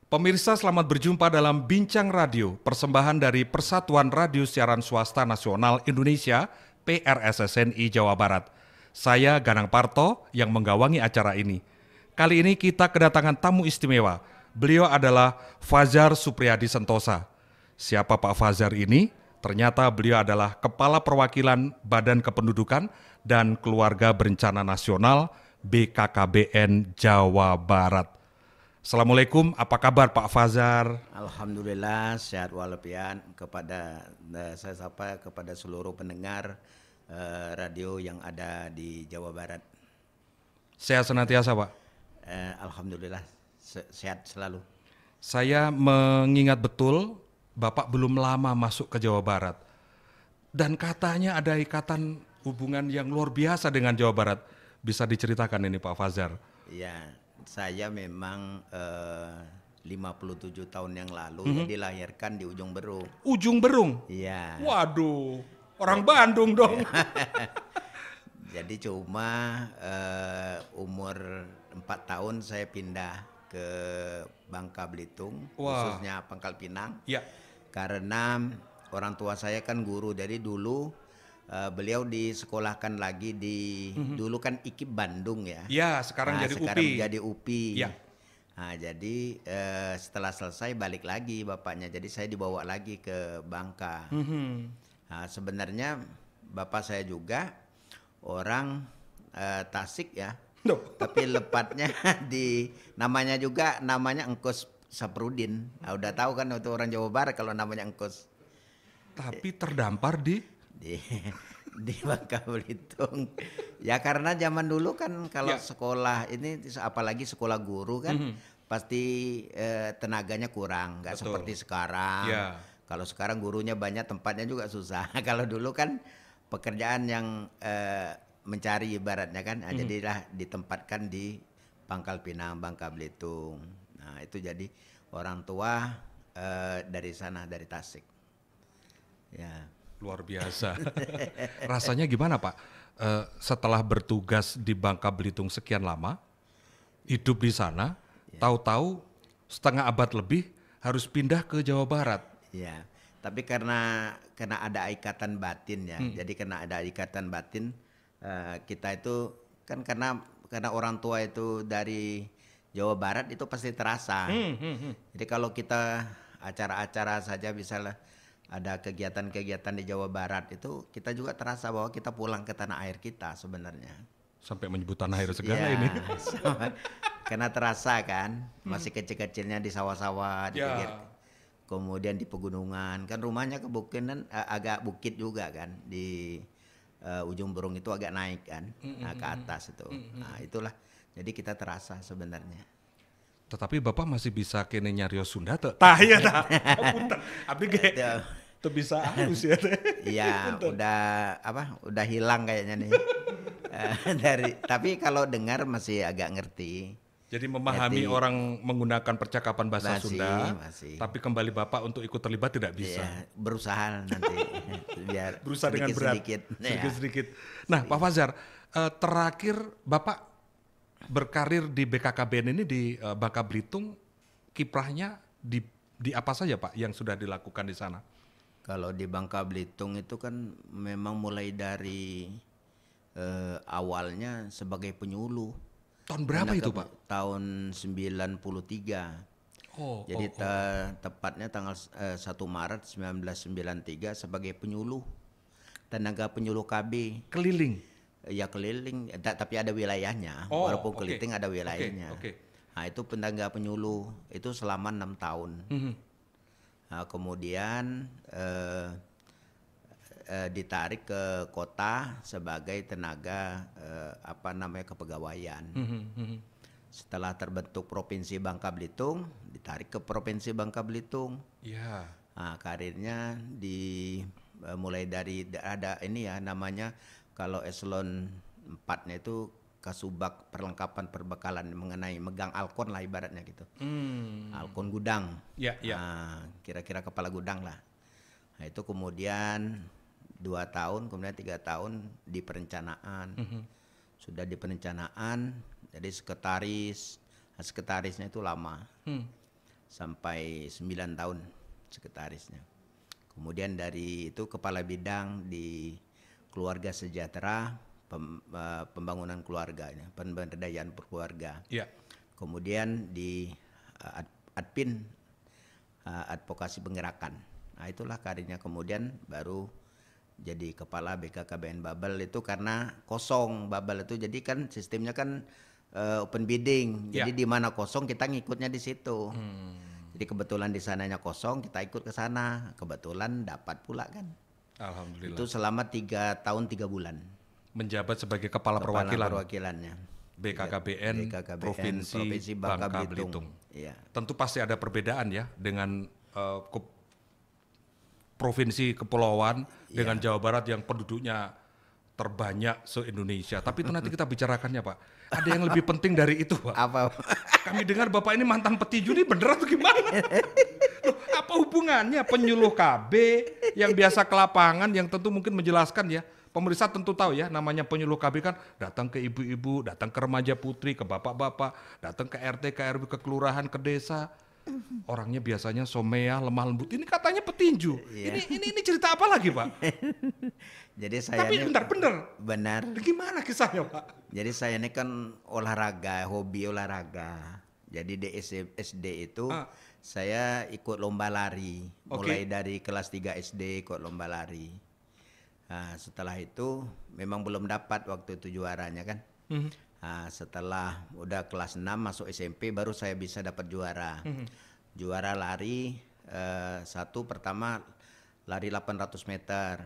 Pemirsa, selamat berjumpa dalam Bincang Radio, persembahan dari Persatuan Radio Siaran Swasta Nasional Indonesia, PRSSNI Jawa Barat. Saya Ganang Parto yang menggawangi acara ini. Kali ini kita kedatangan tamu istimewa. Beliau adalah Fajar Supriyadi Sentosa. Siapa Pak Fajar ini? Ternyata beliau adalah Kepala Perwakilan Badan Kependudukan dan Keluarga Berencana Nasional BKKBN Jawa Barat. Assalamualaikum, apa kabar Pak Fajar? Alhamdulillah sehat walafiat. Kepada saya sapa kepada seluruh pendengar radio yang ada di Jawa Barat. Sehat senantiasa Pak? Alhamdulillah sehat selalu. Saya mengingat betul Bapak belum lama masuk ke Jawa Barat. Dan katanya ada ikatan hubungan yang luar biasa dengan Jawa Barat. Bisa diceritakan ini Pak Fajar? Ya, saya memang 57 tahun yang lalu dilahirkan di Ujung Berung. Ujung Berung? Iya. Waduh, orang Bandung dong. Jadi cuma umur 4 tahun saya pindah ke Bangka Belitung, khususnya Pangkal Pinang. Ya. Karena orang tua saya kan guru, dari dulu beliau disekolahkan lagi di dulu kan IKIP Bandung ya. Ya, sekarang jadi sekarang UPI. jadi UPI. Ya. Nah, jadi setelah selesai balik lagi bapaknya. Jadi saya dibawa lagi ke Bangka. Nah, sebenarnya bapak saya juga orang Tasik ya. Tapi lepatnya namanya Engkus Saprudin. Nah, udah tahu kan itu orang Jawa Barat kalau namanya Engkus. Tapi terdampar di Bangka Belitung. Ya karena zaman dulu kan kalau sekolah ini, apalagi sekolah guru kan pasti tenaganya kurang, nggak seperti sekarang. Kalau sekarang gurunya banyak, tempatnya juga susah. Kalau dulu kan pekerjaan yang mencari ibaratnya kan, jadilah ditempatkan di Pangkal Pinang, Bangka Belitung. Nah itu jadi orang tua dari sana, dari Tasik. Ya. Luar biasa. Rasanya gimana Pak? Setelah bertugas di Bangka Belitung sekian lama, hidup di sana, tahu-tahu setengah abad lebih harus pindah ke Jawa Barat. Ya, tapi karena ada ikatan batin ya. Jadi karena ada ikatan batin, kita itu kan karena orang tua itu dari Jawa Barat itu pasti terasa. Jadi kalau kita acara-acara saja misalnya ada kegiatan-kegiatan di Jawa Barat itu, kita juga terasa bahwa kita pulang ke tanah air kita sebenarnya. Sampai menyebut tanah air segala ini. Karena terasa kan, masih kecil-kecilnya di sawah-sawah, di pinggir, kemudian di pegunungan. Kan rumahnya ke Bukinan agak bukit juga kan, di Ujung Berung itu agak naik kan, ke atas itu. Nah itulah, jadi kita terasa sebenarnya. Tetapi Bapak masih bisa kene nyarios Sunda teh. Tah ya tah. Punten. Abdi ge teu bisa halus ya teh. Iya, udah hilang kayaknya nih. Tapi kalau dengar masih agak ngerti. Jadi memahami orang menggunakan percakapan bahasa Sunda, masih. tapi kembali Bapak untuk ikut terlibat tidak bisa. Ya, berusaha nanti biar berusaha dengan berat. Sedikit-sedikit. Nah, Pak Fajar, terakhir Bapak berkarir di BKKBN ini di Bangka Belitung, kiprahnya di apa saja Pak yang sudah dilakukan di sana? Kalau di Bangka Belitung itu kan memang mulai dari awalnya sebagai penyuluh. Tahun berapa itu Pak? Tahun 93. Jadi tepatnya tanggal 1 Maret 1993 sebagai penyuluh, tenaga penyuluh KB. Keliling? Ya keliling, tapi ada wilayahnya. Walaupun keliling ada wilayahnya. Nah itu tenaga penyuluh itu selama 6 tahun. Nah, kemudian ditarik ke kota sebagai tenaga kepegawaian. Setelah terbentuk Provinsi Bangka Belitung, ditarik ke Provinsi Bangka Belitung. Nah, karirnya mulai dari ada ini ya namanya, kalau eselon 4-nya itu Kasubag perlengkapan perbekalan mengenai megang alkon lah ibaratnya gitu. Alkon gudang. Nah, kira-kira kepala gudang lah. Nah, itu kemudian 2 tahun, kemudian 3 tahun di perencanaan. Sudah di perencanaan, jadi sekretaris. Nah, sekretarisnya itu lama. sampai 9 tahun sekretarisnya. Kemudian dari itu kepala bidang di keluarga sejahtera, pembangunan keluarganya, pemberdayaan keluarga. Ya. Kemudian di adpin, advokasi penggerakan. Nah itulah karirnya. Kemudian baru jadi kepala BKKBN Babel itu karena kosong Babel itu, jadi kan sistemnya kan open bidding. Jadi di mana kosong kita ngikutnya di situ. Jadi kebetulan di sananya kosong, kita ikut ke sana. Kebetulan dapat pula kan. Alhamdulillah. Itu selama 3 tahun 3 bulan. Menjabat sebagai kepala perwakilannya. BKKBN Provinsi Bangka Belitung. Iya. Tentu pasti ada perbedaan ya dengan provinsi kepulauan dengan Jawa Barat yang penduduknya terbanyak se-Indonesia. Tapi itu nanti kita bicarakannya, Pak. Ada yang lebih penting dari itu, Pak. Apa? Kami dengar Bapak ini mantan petinju, ini bener atau gimana? Loh, apa hubungannya penyuluh KB yang biasa ke lapangan, yang tentu mungkin menjelaskan ya. Pemirsa tentu tahu ya, namanya penyuluh KB kan datang ke ibu-ibu, datang ke remaja putri, ke bapak-bapak, datang ke RT, ke RW, ke kelurahan, ke desa. Orangnya biasanya somea, lemah lembut. Ini katanya petinju. Iya. Ini cerita apa lagi, Pak? Jadi saya Tapi ini benar. Gimana kisahnya, Pak? Jadi saya ini kan olahraga, hobi olahraga. Jadi di SD itu saya ikut lomba lari. Mulai dari kelas 3 SD ikut lomba lari. Nah, setelah itu memang belum dapat waktu itu juaranya kan. Nah, setelah udah kelas 6 masuk SMP baru saya bisa dapat juara. Juara lari pertama lari 800 meter.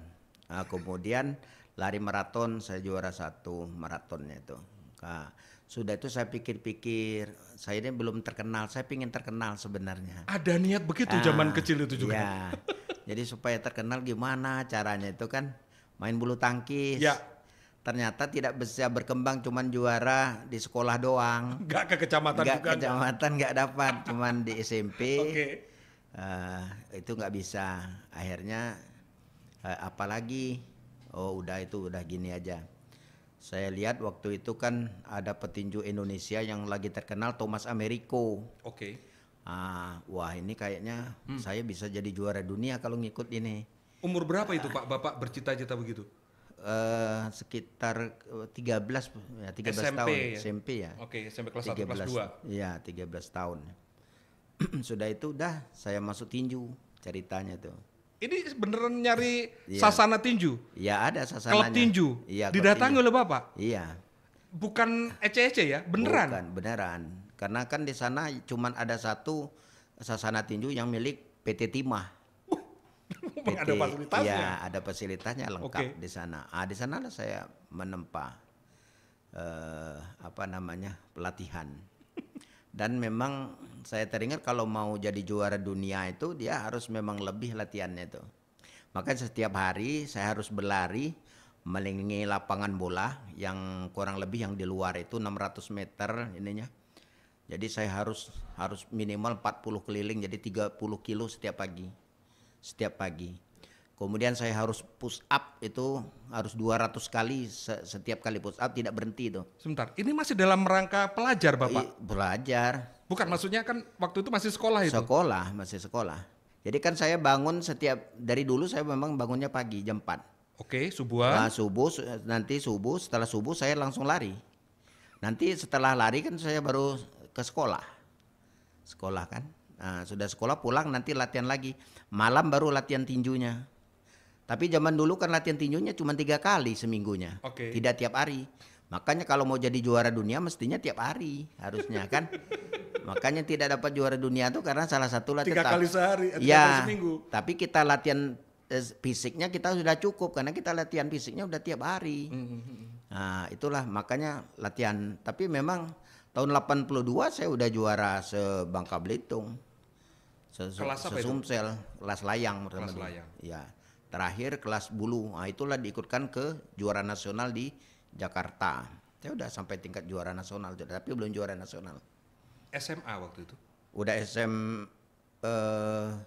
Nah, kemudian lari maraton saya juara 1 maratonnya itu. Nah, sudah itu saya pikir-pikir, saya ini belum terkenal, saya ingin terkenal sebenarnya. Ada niat begitu zaman kecil itu juga. Iya. Jadi supaya terkenal gimana caranya itu kan main bulu tangkis. Ya. Ternyata tidak bisa berkembang, cuman juara di sekolah doang. Nggak ke kecamatan juga. Nggak ke kecamatan nggak dapat, cuman di SMP. Oke. Itu nggak bisa. Akhirnya apalagi, udah gini aja. Saya lihat waktu itu kan ada petinju Indonesia yang lagi terkenal, Thomas Americo. Oke. Wah ini kayaknya saya bisa jadi juara dunia kalau ngikut ini. Umur berapa itu Pak Bapak bercita-cita begitu? Sekitar 13 SMP, tahun ya? SMP ya. Oke, SMP kelas 1 kelas 2. Iya, 13 tahun. Sudah itu saya masuk tinju ceritanya tuh. Ini beneran nyari sasana tinju? Iya, ada sasananya. Klub tinju? Iya, didatangi oleh Bapak? Iya. Bukan ece-ece ya? Beneran? Bukan, beneran. Karena kan di sana cuman ada satu sasana tinju yang milik PT Timah. Ada fasilitasnya? Iya, ada fasilitasnya lengkap di sana. Di sana saya menempa pelatihan. Dan memang saya teringat kalau mau jadi juara dunia itu dia harus memang lebih latihannya itu. Maka setiap hari saya harus berlari mengelilingi lapangan bola yang kurang lebih yang di luar itu 600 meter ininya. Jadi saya harus minimal 40 keliling, jadi 30 kilo setiap pagi. Kemudian saya harus push up itu harus 200 kali setiap kali push up, tidak berhenti itu. Sebentar, ini masih dalam rangka pelajar Bapak? Belajar. Bukan, maksudnya kan waktu itu masih sekolah itu? Masih sekolah. Jadi kan saya bangun dari dulu saya memang bangunnya pagi jam 4. Oke, subuhan. Subuh, setelah subuh saya langsung lari. Nanti setelah lari kan saya baru ke sekolah. Sekolah kan. Nah, sudah sekolah pulang nanti latihan lagi. Malam baru latihan tinjunya. Tapi zaman dulu kan latihan tinjunya cuma 3 kali seminggunya. Tidak tiap hari. Makanya kalau mau jadi juara dunia mestinya tiap hari harusnya kan. Makanya tidak dapat juara dunia itu karena salah satu latihan 3 kali sehari, 3 kali seminggu. Tapi kita latihan fisiknya kita sudah cukup karena kita latihan fisiknya udah tiap hari. Nah, itulah makanya latihan. Tapi memang tahun 82 saya udah juara se-Bangka Belitung. Kelas apa itu? Sumsel, kelas layang. Kelas layang. Ya. Terakhir kelas bulu. Nah, itulah diikutkan ke juara nasional di Jakarta. Saya udah sampai tingkat juara nasional, tapi belum juara nasional. SMA waktu itu? Udah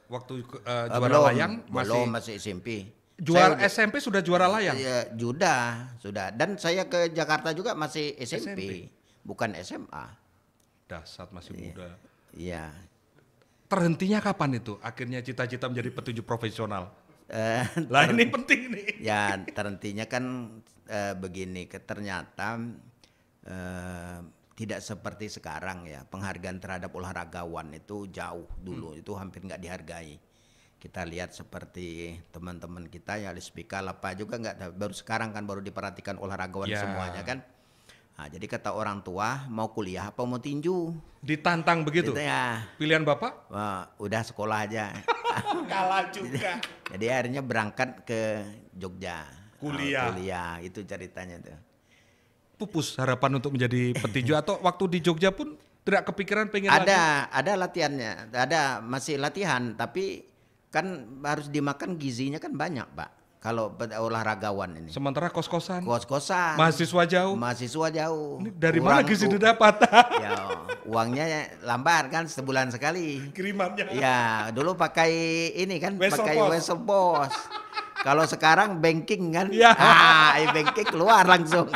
waktu juara layang masih SMP. Juara SMP sudah juara layang? Ya, sudah. Dan saya ke Jakarta juga masih SMP. Bukan SMA. Dasar masih muda. Iya. terhentinya kapan itu? Akhirnya cita-cita menjadi petinju profesional. Lah Ter- ini penting nih. Ya terhentinya kan begini, ternyata tidak seperti sekarang ya. Penghargaan terhadap olahragawan itu jauh dulu, itu hampir nggak dihargai. Kita lihat seperti teman-teman kita ya Lispikal apa juga nggak, baru sekarang kan baru diperhatikan olahragawan Ya. semuanya kan. Nah, jadi kata orang tua mau kuliah apa mau tinju? Ditantang begitu. Gitu ya. Pilihan Bapak? Wah, udah sekolah aja. Kalah juga. Jadi akhirnya berangkat ke Jogja. Kuliah. Kuliah, itu ceritanya tuh. Pupus harapan untuk menjadi petinju atau waktu di Jogja pun tidak kepikiran pengen lagi? Ada latihannya, masih latihan, tapi kan harus dimakan gizinya kan banyak, Pak. Kalau olahragawan ini. Sementara kos-kosan, Kos-kosan. mahasiswa jauh. Mahasiswa jauh. Ini dari mana gizi didapat? Ya, uangnya lambat kan sebulan sekali. Kirimannya. Ya, dulu pakai ini kan, Wesel pakai Pos. Wesel Pos. Kalau sekarang banking kan, Ya. banking keluar langsung.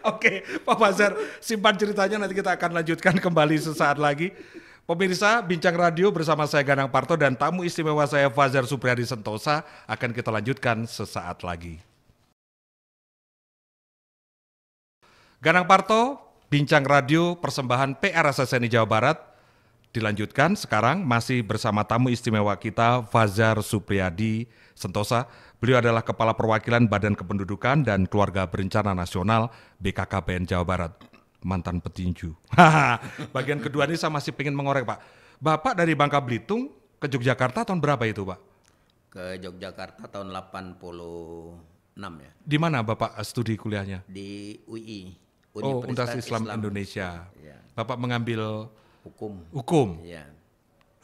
Oke, Pak Fajar, simpan ceritanya, nanti kita akan lanjutkan kembali sesaat lagi. Pemirsa, Bincang Radio bersama saya Ganang Parto dan tamu istimewa saya Fajar Supriyadi Sentosa akan kita lanjutkan sesaat lagi. Ganang Parto, Bincang Radio persembahan PRSSNI Jawa Barat dilanjutkan sekarang masih bersama tamu istimewa kita Fajar Supriyadi Sentosa. Beliau adalah Kepala Perwakilan Badan Kependudukan dan Keluarga Berencana Nasional BKKBN Jawa Barat. Mantan petinju. Bagian kedua ini saya masih pengen mengorek, Pak. Bapak dari Bangka Belitung ke Yogyakarta tahun berapa itu, Pak? Ke Yogyakarta tahun 86 ya. Di mana Bapak studi kuliahnya? Di UI. Oh, Universitas Islam Indonesia. Ya. Bapak mengambil Hukum. hukum. Ya.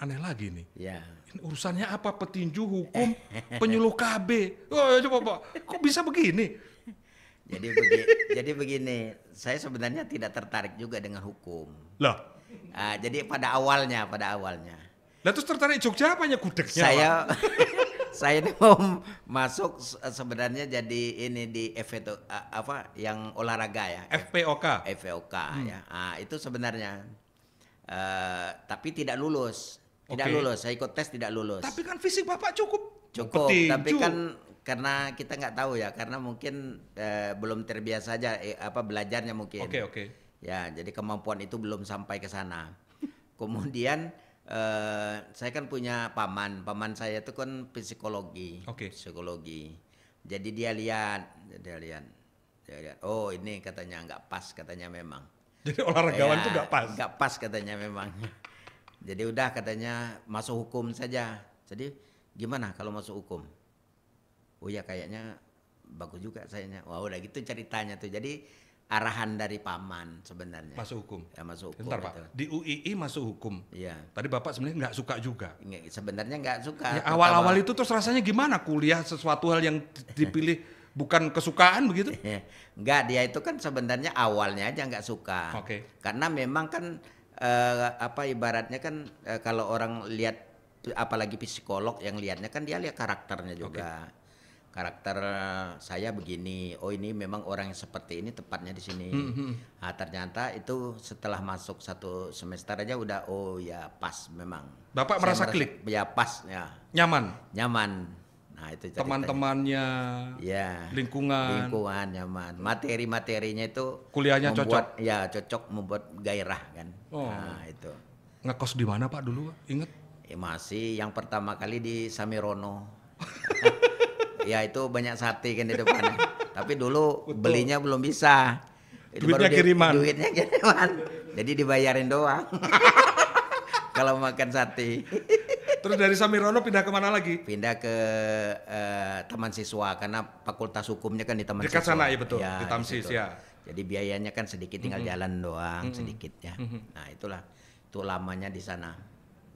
Aneh lagi nih. Ya. Ini urusannya apa, petinju, hukum, penyuluh KB? Oh, coba Pak, kok bisa begini? Jadi begini, saya sebenarnya tidak tertarik juga dengan hukum. Lah, Jadi pada awalnya. lah terus tertarik Jogja apanya gudegnya, Pak? Saya ini mau masuk sebenarnya jadi ini di yang olahraga ya. FPOK. FPOK ya. Itu sebenarnya tapi tidak lulus. Tidak Oke. lulus. Saya ikut tes tidak lulus. Tapi kan fisik Bapak cukup Cukup, tapi petinju. kan karena kita nggak tahu ya, karena mungkin belum terbiasa aja belajarnya mungkin. Oke. Ya, jadi kemampuan itu belum sampai ke sana. Kemudian saya kan punya paman saya itu kan psikologi. Oke. Psikologi. Jadi dia lihat. Oh, ini katanya nggak pas katanya memang. Jadi olahragawan itu nggak pas. Nggak pas katanya memang. Jadi udah katanya masuk hukum saja. Jadi gimana kalau masuk hukum? Oh ya kayaknya bagus juga sayanya. Wah udah gitu ceritanya tuh. Jadi arahan dari paman sebenarnya. Masuk hukum. Ya masuk hukum. Bentar, Pak. itu. Di UII masuk hukum. Iya. Tadi Bapak sebenarnya nggak suka juga. Sebenarnya nggak suka. Ya, awal-awal itu terus rasanya gimana kuliah sesuatu hal yang dipilih bukan kesukaan begitu? Enggak, dia itu kan sebenarnya awalnya aja nggak suka. Oke. Karena memang kan ibaratnya kan kalau orang lihat apalagi psikolog yang lihatnya kan dia lihat karakternya juga. Karakter saya begini, oh ini memang orang yang seperti ini tepatnya di sini. Nah, ternyata itu setelah masuk 1 semester aja udah oh ya pas memang. Bapak Saya merasa klik? Ya pas ya, Nyaman? nyaman. Nah itu ceritanya. Teman-temannya, Ya, lingkungan, nyaman. Materi-materinya itu kuliahnya membuat, ya cocok, membuat gairah kan. Oh. Nah itu. ngekos di mana Pak dulu? Ingat? Masih yang pertama kali di Samirono. Ya itu banyak sate kan di depan. Tapi dulu belinya belum bisa. Itu Duitnya kiriman. Duitnya kiriman. Jadi dibayarin doang. Kalau makan sate. Terus dari Samirono pindah kemana lagi? Pindah ke Taman Siswa karena Fakultas Hukumnya kan di Taman Dekat Siswa. sana ya betul, di Tamsis situ. ya. Jadi biayanya kan sedikit, tinggal jalan doang sedikit ya. Nah itulah, itu lamanya di sana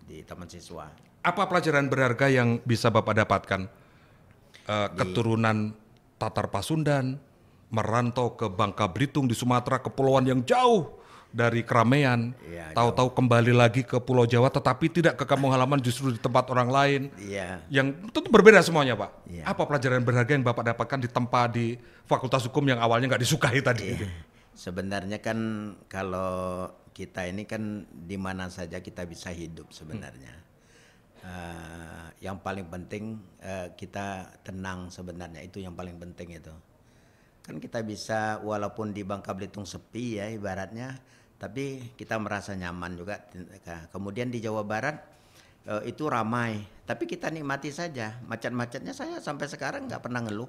di Taman Siswa. Apa pelajaran berharga yang bisa Bapak dapatkan? Keturunan Tatar Pasundan, merantau ke Bangka Belitung di Sumatera, kepulauan yang jauh dari keramaian, Iya, tahu-tahu kembali lagi ke Pulau Jawa, tetapi tidak ke kampung halaman, justru di tempat orang lain, Iya. yang tentu berbeda semuanya Pak. Iya. Apa pelajaran berharga yang Bapak dapatkan di tempat di Fakultas Hukum yang awalnya nggak disukai tadi? Sebenarnya kan kalau kita ini kan di mana saja kita bisa hidup sebenarnya. Yang paling penting kita tenang sebenarnya, itu yang paling penting itu. Kan kita bisa walaupun di Bangka Belitung sepi ya ibaratnya, tapi kita merasa nyaman juga. Kemudian di Jawa Barat itu ramai, tapi kita nikmati saja. Macet-macetnya saya sampai sekarang nggak pernah ngeluh.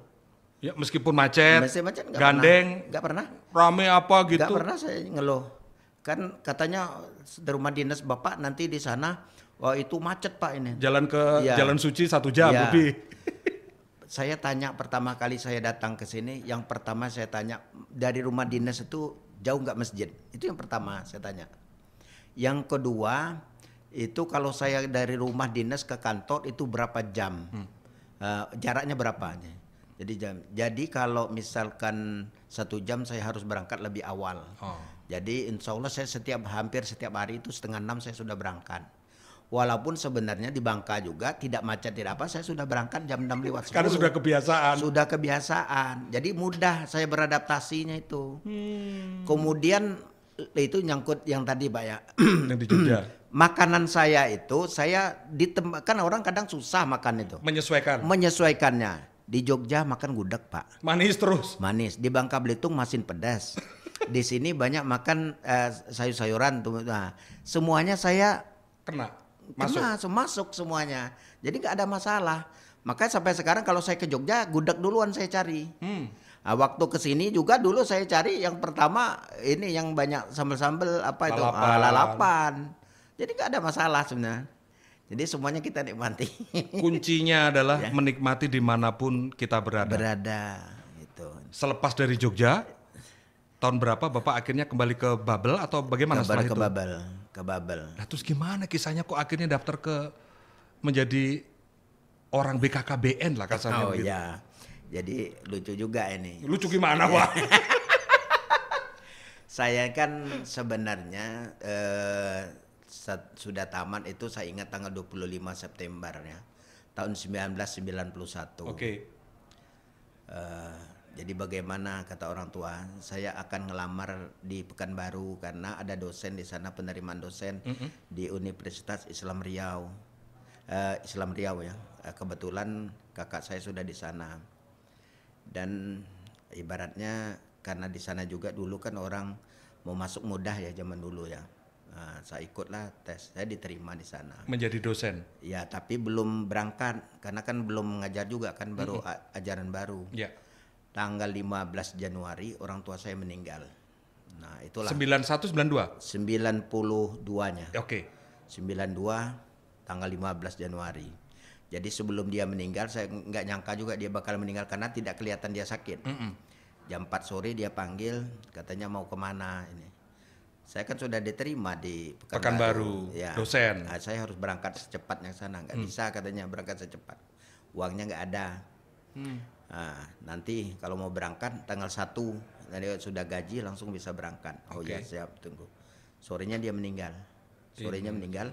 Ya meskipun macet, Macet nggak gandeng, nggak pernah. rame apa gitu. Nggak pernah saya ngeluh. Kan katanya di rumah dinas Bapak nanti di sana, wah itu macet Pak ini. Jalan ke Jalan Suci 1 jam lebih. Saya tanya pertama kali saya datang ke sini, yang pertama saya tanya dari rumah dinas itu jauh nggak masjid? Itu yang pertama saya tanya. Yang kedua itu kalau saya dari rumah dinas ke kantor itu berapa jam? Jaraknya berapa? Jadi kalau misalkan 1 jam saya harus berangkat lebih awal. Jadi insya Allah saya hampir setiap hari itu 5:30 saya sudah berangkat. Walaupun sebenarnya di Bangka juga tidak macet tidak apa, saya sudah berangkat jam 6 lewat 10. Karena sudah kebiasaan. Sudah kebiasaan. Jadi mudah saya beradaptasinya itu. Kemudian itu nyangkut yang tadi Pak ya. Yang di Jogja. Makanan saya itu kan orang kadang susah makan itu. Menyesuaikannya. Di Jogja makan gudeg Pak. Manis terus. Manis. Di Bangka Belitung masin pedas. Di sini banyak makan sayur-sayuran tuh. Nah, semuanya saya masuk semuanya. Jadi nggak ada masalah. Makanya sampai sekarang kalau saya ke Jogja, gudeg duluan saya cari. Nah, waktu kesini juga dulu saya cari yang pertama ini yang banyak sambel-sambel apa itu lalapan. Jadi nggak ada masalah sebenarnya. Jadi semuanya kita nikmati. Kuncinya adalah menikmati dimanapun kita berada. Gitu. Selepas dari Jogja, tahun berapa Bapak akhirnya kembali ke Babel atau bagaimana setelah itu? Ke Babel. Nah terus gimana kisahnya kok akhirnya daftar menjadi orang BKKBN lah kasarnya begitu. Iya. Jadi lucu juga ini. Lucu gimana Pak? Saya kan sebenarnya sudah tamat itu saya ingat tanggal 25 September ya. Tahun 1991. Oke. Jadi bagaimana kata orang tua, saya akan ngelamar di Pekanbaru karena ada dosen di sana, penerimaan dosen di Universitas Islam Riau. Islam Riau ya. Kebetulan kakak saya sudah di sana. Dan ibaratnya karena di sana juga dulu kan orang mau masuk mudah ya zaman dulu ya. Saya ikutlah tes, saya diterima di sana. Menjadi dosen? Ya, tapi belum berangkat karena kan belum mengajar juga kan, baru ajaran baru. Ya. Tanggal 15 Januari orang tua saya meninggal. Nah, itulah. 91 92? 92-nya. Oke. 92 tanggal 15 Januari. Jadi sebelum dia meninggal saya nggak nyangka juga dia bakal meninggal karena tidak kelihatan dia sakit. Jam 4 sore dia panggil, katanya mau kemana ini. Saya kan sudah diterima di Pekanbaru, ya. Dosen. Nah, saya harus berangkat secepatnya ke sana, nggak bisa katanya berangkat secepat. Uangnya nggak ada. Nah, nanti kalau mau berangkat tanggal 1 nanti sudah gaji langsung bisa berangkat. Oh ya siap, tunggu. Sorenya dia meninggal. Meninggal.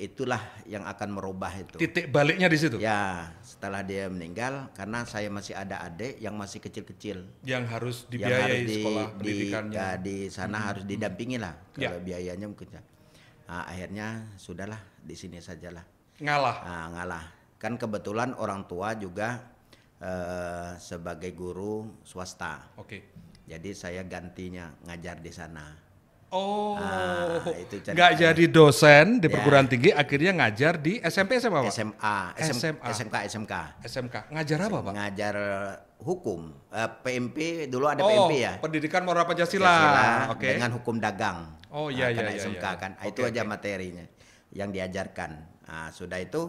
Itulah yang akan merubah itu. Titik baliknya di situ. Ya, setelah dia meninggal karena saya masih ada adik yang masih kecil-kecil. Yang harus dibiayai sekolah pendidikannya. Di sana harus didampingi lah kalau biayanya mungkin. Nah, akhirnya sudahlah di sini sajalah. Ngalah. Nah, ngalah. Kan kebetulan orang tua juga sebagai guru swasta. Oke. Jadi saya gantinya ngajar di sana. Oh, itu nggak jadi dosen di perguruan tinggi, akhirnya ngajar di SMP SMA Pak? SMK. Ngajar apa Pak? Ngajar hukum. PMP dulu ada PMP ya. Pendidikan Moral Pancasila. Dengan hukum dagang. Oh iya karena SMK kan. Itu aja materinya yang diajarkan. Nah, sudah itu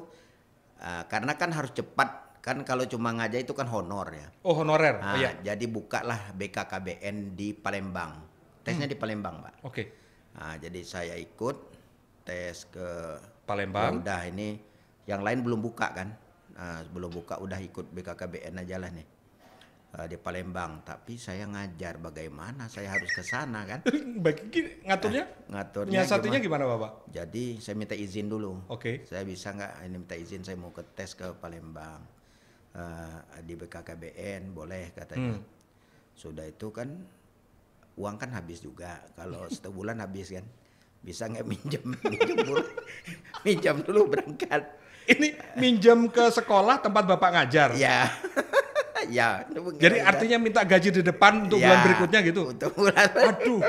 karena kan harus cepat. Kan kalau cuma ngajar itu kan honor ya. Oh honorer. Nah, jadi bukalah BKKBN di Palembang. Tesnya di Palembang, Pak. Oke. Nah, jadi saya ikut tes ke Palembang. Ya udah ini yang lain belum buka kan. Nah, belum buka udah ikut BKKBN aja lah nih. Di Palembang, tapi saya ngajar bagaimana saya harus ke sana kan. Ngaturnya? Ngaturnya nyiasatinya gimana Bapak? Jadi saya minta izin dulu. Oke. Saya bisa nggak ini minta izin saya mau ke tes ke Palembang. Di BKKBN boleh katanya. Sudah itu kan uang kan habis juga. Kalau sebulan habis kan. Bisa nggak minjam dulu berangkat. Ini minjem ke sekolah tempat Bapak ngajar. Ya, ya. Jadi artinya minta gaji di depan untuk ya, bulan berikutnya gitu. Untuk bulan. Aduh.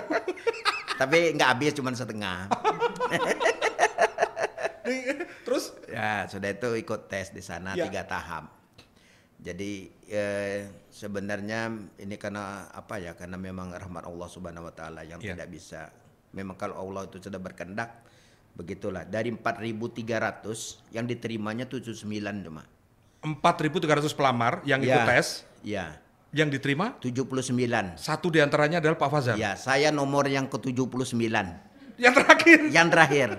Tapi nggak habis, cuma setengah. Terus? Ya, sudah itu ikut tes di sana 3 tahap. Jadi sebenarnya ini karena apa ya? Karena memang rahmat Allah Subhanahu Wa Taala yang tidak bisa. Memang kalau Allah itu sudah berkehendak, begitulah. Dari 4.300 yang diterimanya 79 cuma. 4.300 pelamar yang ikut tes. Iya. Yang diterima? 79. Satu diantaranya adalah Pak Fazar. Ya, saya nomor yang ke-79. Yang terakhir. Yang terakhir.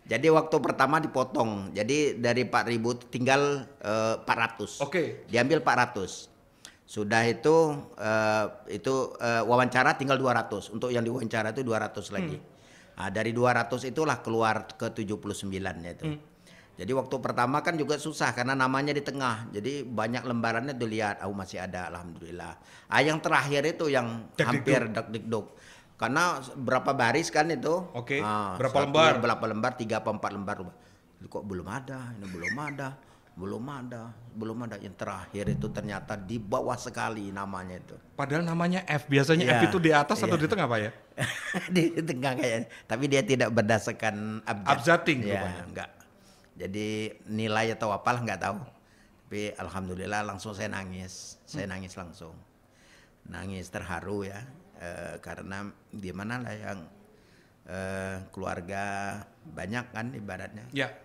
Jadi waktu pertama dipotong. Jadi dari 4.000 tinggal 400. Oke. Diambil 400. Sudah itu wawancara tinggal 200. Untuk yang diwawancara itu 200 lagi. Nah, dari 200 itulah keluar ke 79-nya itu. Jadi waktu pertama kan juga susah karena namanya di tengah. Jadi banyak lembarannya dilihat, masih ada, alhamdulillah. Yang terakhir itu yang hampir deg-deg. Karena berapa baris kan itu? Oke. Berapa lembar? Berapa lembar? 3 apa 4 lembar. Kok belum ada? Ini belum ada. Yang terakhir itu ternyata di bawah sekali namanya itu. Padahal namanya F. Biasanya F itu di atas atau di tengah, Pak ya? Di tengah kayaknya. Tapi dia tidak berdasarkan abjading. Ya, enggak. Jadi nilai atau apalah nggak tahu. Tapi alhamdulillah langsung saya nangis. Saya nangis langsung. Nangis terharu ya. Karena gimana lah yang keluarga banyak kan ibaratnya. Ya.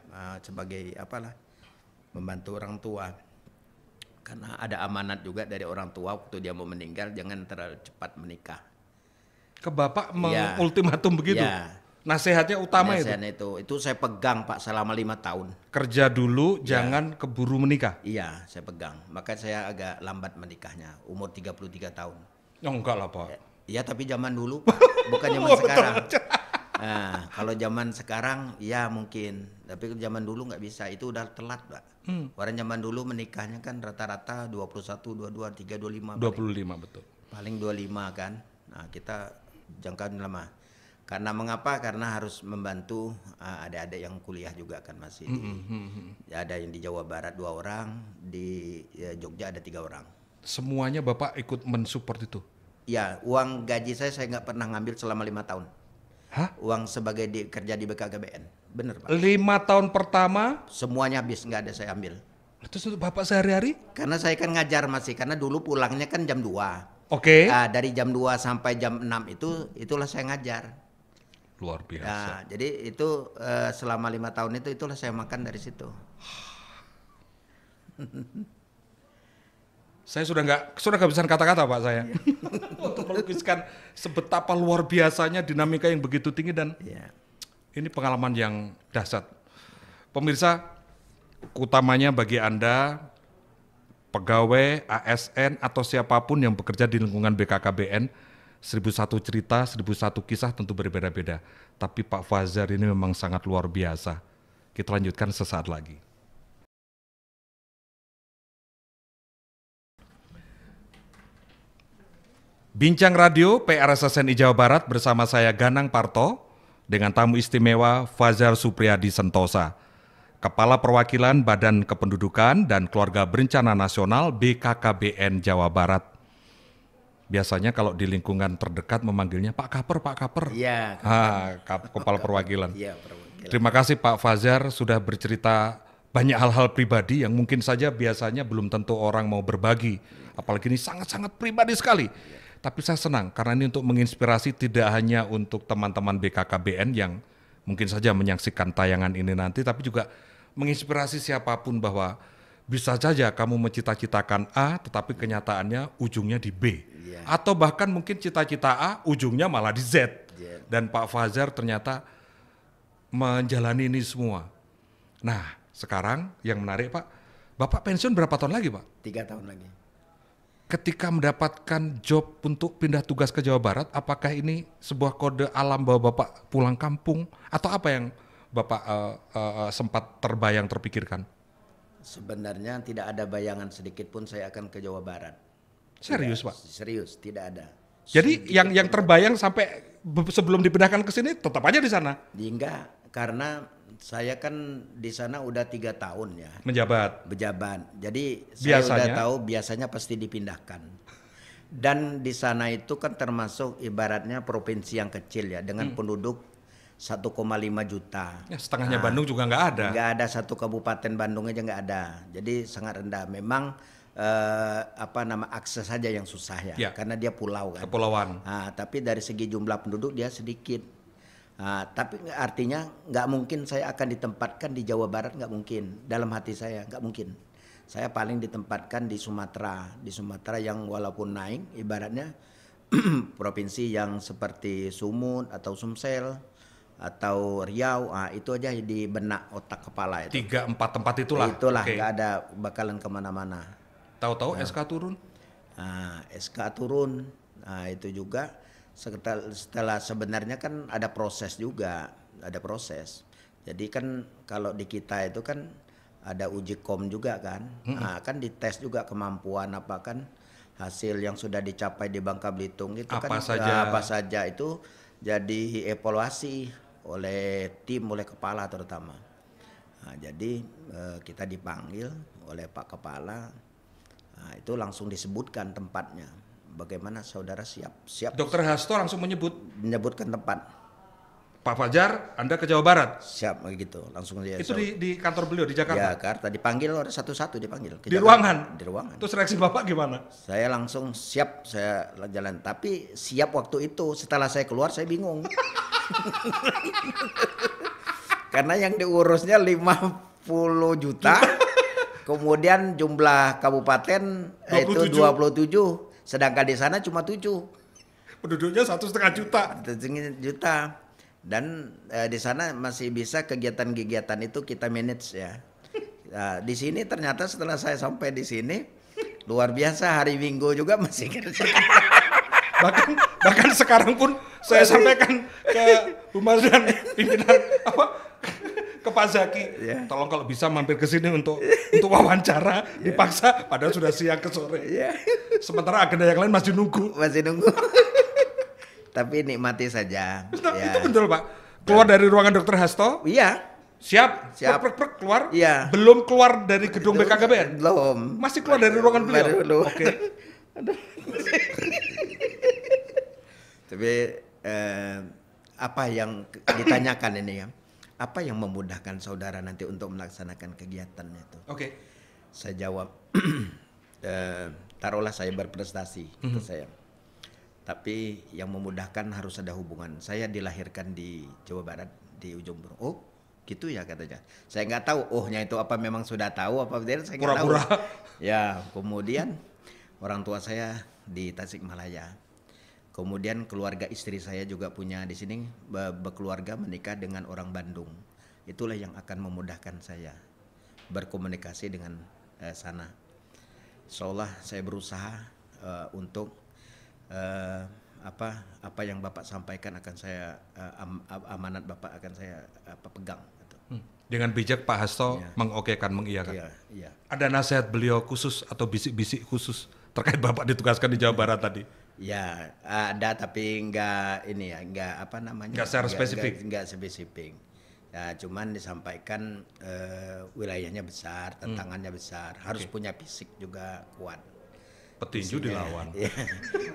Sebagai apalah. Membantu orang tua. Karena ada amanat juga dari orang tua waktu dia mau meninggal, jangan terlalu cepat menikah. Ke Bapak mengultimatum begitu? Ya. Nasihatnya utama itu saya pegang Pak selama 5 tahun. Kerja dulu, jangan keburu menikah? Iya, saya pegang. Maka saya agak lambat menikahnya, umur 33 tahun. Oh, enggak lah Pak. Iya, tapi zaman dulu bukan zaman sekarang. Nah, kalau zaman sekarang ya mungkin, tapi zaman dulu nggak bisa, itu udah telat Pak. Orang zaman dulu menikahnya kan rata-rata 21, 22, 23, 25. 25 betul. Paling 25 kan. Nah, kita jangka lama. Karena mengapa? Karena harus membantu adik-adik yang kuliah juga kan masih. Ada yang di Jawa Barat 2 orang, di Jogja ada 3 orang. Semuanya Bapak ikut mensupport itu? Ya, uang gaji saya nggak pernah ngambil selama 5 tahun. Hah? Uang sebagai kerja di BKKBN. Bener Pak. 5 tahun pertama? Semuanya habis, nggak ada saya ambil. Terus untuk Bapak sehari-hari? Karena saya kan ngajar masih, karena dulu pulangnya kan jam 2. Oke. Dari jam 2 sampai jam 6 itulah saya ngajar. Luar biasa. Nah, jadi itu selama 5 tahun itulah saya makan dari situ. Saya sudah nggak bisa kata-kata Pak saya untuk melukiskan sebetapa luar biasanya dinamika yang begitu tinggi dan ini pengalaman yang dahsyat. Pemirsa, utamanya bagi Anda pegawai ASN atau siapapun yang bekerja di lingkungan BKKBN, 1001 cerita, 1001 kisah tentu berbeda-beda. Tapi Pak Fazar ini memang sangat luar biasa. Kita lanjutkan sesaat lagi. Bincang Radio PRSSNI Jawa Barat bersama saya Ganang Parto dengan tamu istimewa Fazar Supriyadi Sentosa, Kepala Perwakilan Badan Kependudukan dan Keluarga Berencana Nasional BKKBN Jawa Barat. Biasanya kalau di lingkungan terdekat memanggilnya Pak Kaper, Pak Kaper. Iya. Kepala Perwakilan. Iya, perwakilan. Terima kasih Pak Fazar sudah bercerita banyak hal-hal pribadi yang mungkin saja biasanya belum tentu orang mau berbagi. Apalagi ini sangat-sangat pribadi sekali. Tapi saya senang karena ini untuk menginspirasi tidak hanya untuk teman-teman BKKBN yang mungkin saja menyaksikan tayangan ini nanti, tapi juga menginspirasi siapapun bahwa bisa saja kamu mencita-citakan A, tetapi kenyataannya ujungnya di B. Atau bahkan mungkin cita-cita A, ujungnya malah di Z. Dan Pak Fazar ternyata menjalani ini semua. Nah, sekarang yang menarik Pak, Bapak pensiun berapa tahun lagi Pak? 3 tahun lagi. Ketika mendapatkan job untuk pindah tugas ke Jawa Barat, apakah ini sebuah kode alam bahwa Bapak pulang kampung? Atau apa yang Bapak sempat terpikirkan? Sebenarnya tidak ada bayangan sedikit pun saya akan ke Jawa Barat. Serius, Pak? Serius, tidak ada. Jadi yang terbayang sampai sebelum dipindahkan ke sini tetap aja di sana? Enggak, karena saya kan di sana udah 3 tahun ya. Menjabat? Jadi saya Biasanya? udah tahu biasanya pasti dipindahkan. Dan di sana itu kan termasuk ibaratnya provinsi yang kecil ya, dengan penduduk 1,5 juta. Ya, setengahnya Bandung juga nggak ada. Nggak ada, satu kabupaten Bandung aja nggak ada. Jadi sangat rendah. Memang akses saja yang susah ya, karena dia pulau kan. Kepulauan. Tapi dari segi jumlah penduduk dia sedikit. Tapi artinya nggak mungkin saya akan ditempatkan di Jawa Barat, nggak mungkin. Dalam hati saya nggak mungkin. Saya paling ditempatkan di Sumatera yang walaupun naik ibaratnya provinsi yang seperti Sumut atau Sumsel atau Riau, itu aja di benak otak kepala itu. 3-4 tempat itulah. Nggak ada bakalan kemana-mana. Tahu-tahu SK turun? SK turun, itu juga setelah sebenarnya kan ada proses juga, Jadi kan kalau di kita itu kan ada uji kom juga kan, kan dites juga kemampuan hasil yang sudah dicapai di Bangka Belitung itu apa saja itu jadi evaluasi oleh tim, oleh kepala terutama. Jadi kita dipanggil oleh Pak Kepala, itu langsung disebutkan tempatnya. Bagaimana saudara siap? Dr. Hasto langsung menyebutkan tempat. Pak Fajar, Anda ke Jawa Barat? Siap begitu, langsung dia. Itu di kantor beliau di Jakarta? Jakarta, dipanggil orang satu-satu dipanggil. Di ruangan? Di ruangan. Terus reaksi Bapak gimana? Saya langsung siap, saya jalan. Tapi siap waktu itu, setelah saya keluar saya bingung. Karena yang diurusnya 50 juta, kemudian jumlah kabupaten 27. Itu 27, sedangkan di sana cuma 7. Penduduknya 1,5 juta. 1,5 juta. Dan di sana masih bisa kegiatan-kegiatan itu kita manage ya. Di sini ternyata setelah saya sampai di sini luar biasa, hari Minggu juga masih kerja. bahkan sekarang pun saya sampaikan ke Humas dan pimpinan ke Pak Zaki, tolong kalau bisa mampir ke sini untuk wawancara, dipaksa padahal sudah siang ke sore. Sementara agenda yang lain masih nunggu. Tapi nikmati saja. Itu betul Pak. Keluar dari ruangan Dr. Hasto? Iya. Siap. Keluar? Iya. Belum keluar dari gedung BKKBN? Belum. Masih keluar dari ruangan beliau? Belum. Oke. Tapi apa yang ditanyakan ini ya? Apa yang memudahkan saudara nanti untuk melaksanakan kegiatan itu? Oke. Saya jawab, taruhlah saya berprestasi, kata saya. Tapi yang memudahkan harus ada hubungan. Saya dilahirkan di Jawa Barat, di Ujung Berung. Oh, gitu ya katanya. Saya nggak tahu. Ohnya itu apa memang sudah tahu apa tidak? Saya nggak tahu. Ya, kemudian orang tua saya di Tasikmalaya. Kemudian keluarga istri saya juga punya di sini berkeluarga, menikah dengan orang Bandung. Itulah yang akan memudahkan saya berkomunikasi dengan sana. Insyaallah saya berusaha untuk apa yang Bapak sampaikan akan saya amanat Bapak akan saya pegang. Dengan bijak Pak Hasto mengokekan, mengiyakan. Iya. Ada nasihat beliau khusus atau bisik-bisik khusus terkait Bapak ditugaskan di Jawa Barat tadi? Ya, ada tapi enggak secara spesifik. Enggak spesifik. Ya, cuman disampaikan wilayahnya besar, tantangannya besar, harus punya fisik juga kuat. Petinju dilawan. Ya,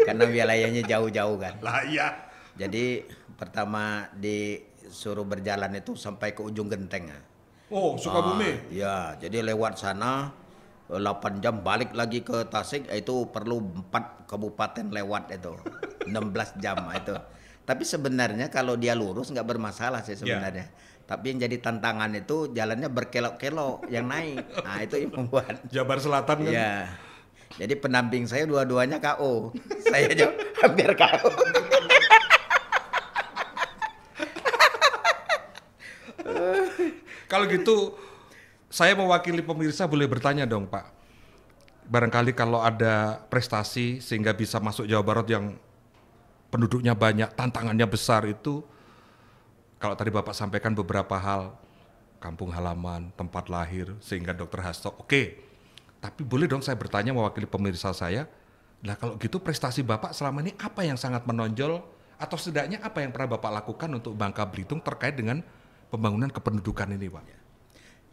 karena wilayahnya jauh-jauh kan. Lah iya. Jadi pertama disuruh berjalan itu sampai ke ujung genteng. Oh, Sukabumi. Ya, jadi lewat sana 8 jam, balik lagi ke Tasik, itu perlu 4 kabupaten lewat itu. 16 jam itu. Tapi sebenarnya kalau dia lurus nggak bermasalah sih sebenarnya. Tapi yang jadi tantangan itu jalannya berkelok-kelok yang naik. Nah, itu yang membuat Jabar Selatan kan. Iya. Jadi pendamping saya dua-duanya KO. Saya juga hampir KO. Kalau gitu saya mewakili pemirsa boleh bertanya dong Pak. Barangkali kalau ada prestasi sehingga bisa masuk Jawa Barat yang penduduknya banyak, tantangannya besar itu, kalau tadi Bapak sampaikan beberapa hal, kampung halaman, tempat lahir, sehingga Dr. Hasto, oke. Tapi boleh dong saya bertanya mewakili pemirsa saya, Nah kalau gitu prestasi Bapak selama ini apa yang sangat menonjol atau setidaknya apa yang pernah Bapak lakukan untuk Bangka Belitung terkait dengan pembangunan kependudukan ini, Pak?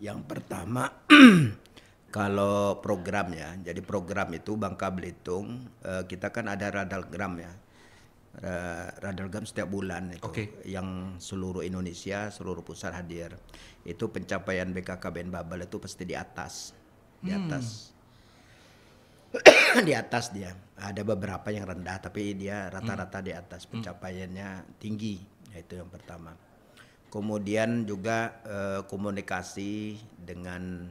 Yang pertama kalau program ya, jadi program itu Bangka Belitung kita kan ada radargram ya, radargram setiap bulan itu, yang seluruh Indonesia, seluruh pusat hadir. Itu pencapaian BKKBN Babel itu pasti di atas, di atas dia. Ada beberapa yang rendah, tapi dia rata-rata di atas, pencapaiannya tinggi. Itu yang pertama. Kemudian juga komunikasi dengan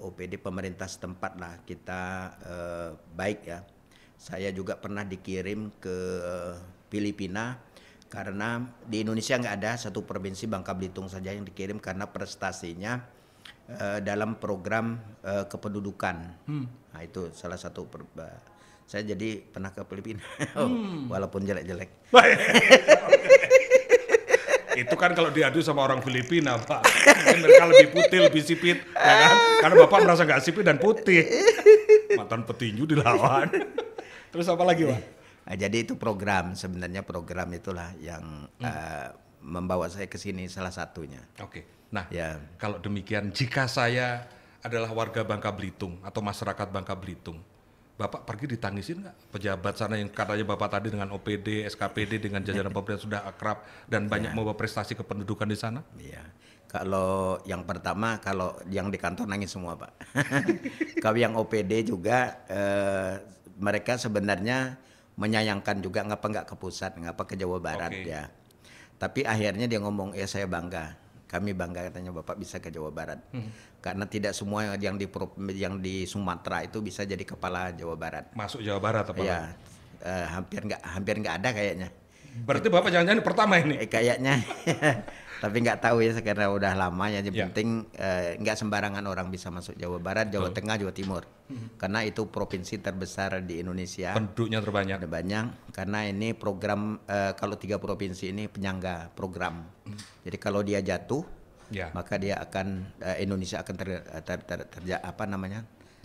OPD pemerintah setempat lah kita baik ya. Saya juga pernah dikirim ke Filipina karena di Indonesia nggak ada satu provinsi Bangka Belitung saja yang dikirim karena prestasinya dalam program kependudukan. Nah itu salah satu. Saya jadi pernah ke Filipina, walaupun jelek-jelek. Itu kan kalau diadu sama orang Filipina, Pak. Mungkin mereka lebih putih, lebih sipit, ya kan? Karena Bapak merasa nggak sipit dan putih. Mantan petinju dilawan. Terus apa lagi, Pak? Nah, jadi itu program, sebenarnya program itulah yang membawa saya ke sini salah satunya. Oke. Nah, kalau demikian, jika saya adalah warga Bangka Belitung atau masyarakat Bangka Belitung, Bapak pergi ditangisin nggak pejabat sana yang katanya Bapak tadi dengan OPD, SKPD, dengan jajaran pemerintah sudah akrab dan banyak membawa prestasi kependudukan di sana? Iya. Kalau yang pertama, kalau yang di kantor nangis semua, Pak. Kalau yang OPD juga mereka sebenarnya menyayangkan juga ngapa nggak ke pusat, ngapa ke Jawa Barat ya. Tapi akhirnya dia ngomong, ya saya bangga. Kami bangga katanya Bapak bisa ke Jawa Barat. Karena tidak semua yang di Sumatera itu bisa jadi kepala Jawa Barat. Masuk Jawa Barat apa? Ya, hampir nggak ada kayaknya. Berarti Bapak jangan-jangan pertama ini? Kayaknya. Tapi nggak tahu ya karena udah lama ya. Yang penting nggak sembarangan orang bisa masuk Jawa Barat, Jawa Tengah, Jawa Timur. Karena itu provinsi terbesar di Indonesia. Penduduknya terbanyak. Ada banyak. Karena ini program kalau 3 provinsi ini penyangga program. Jadi kalau dia jatuh, maka dia akan Indonesia akan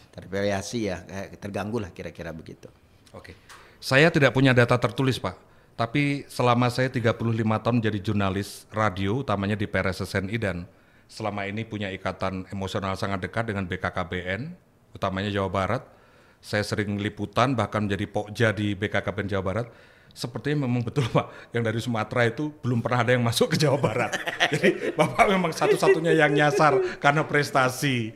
tervariasi ya, terganggu lah kira-kira begitu. Oke. Saya tidak punya data tertulis, Pak. Tapi selama saya 35 tahun jadi jurnalis radio, utamanya di PRSSNI, dan selama ini punya ikatan emosional sangat dekat dengan BKKBN, utamanya Jawa Barat. Saya sering liputan, bahkan menjadi pokja di BKKBN Jawa Barat. Sepertinya memang betul, Pak, yang dari Sumatera itu belum pernah ada yang masuk ke Jawa Barat. Jadi Bapak memang satu-satunya yang nyasar karena prestasi.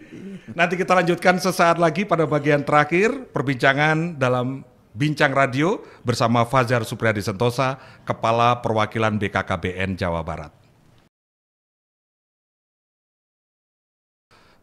Nanti kita lanjutkan sesaat lagi pada bagian terakhir perbincangan dalam Bincang Radio bersama Fajar Supriyadi Sentosa, Kepala Perwakilan BKKBN Jawa Barat.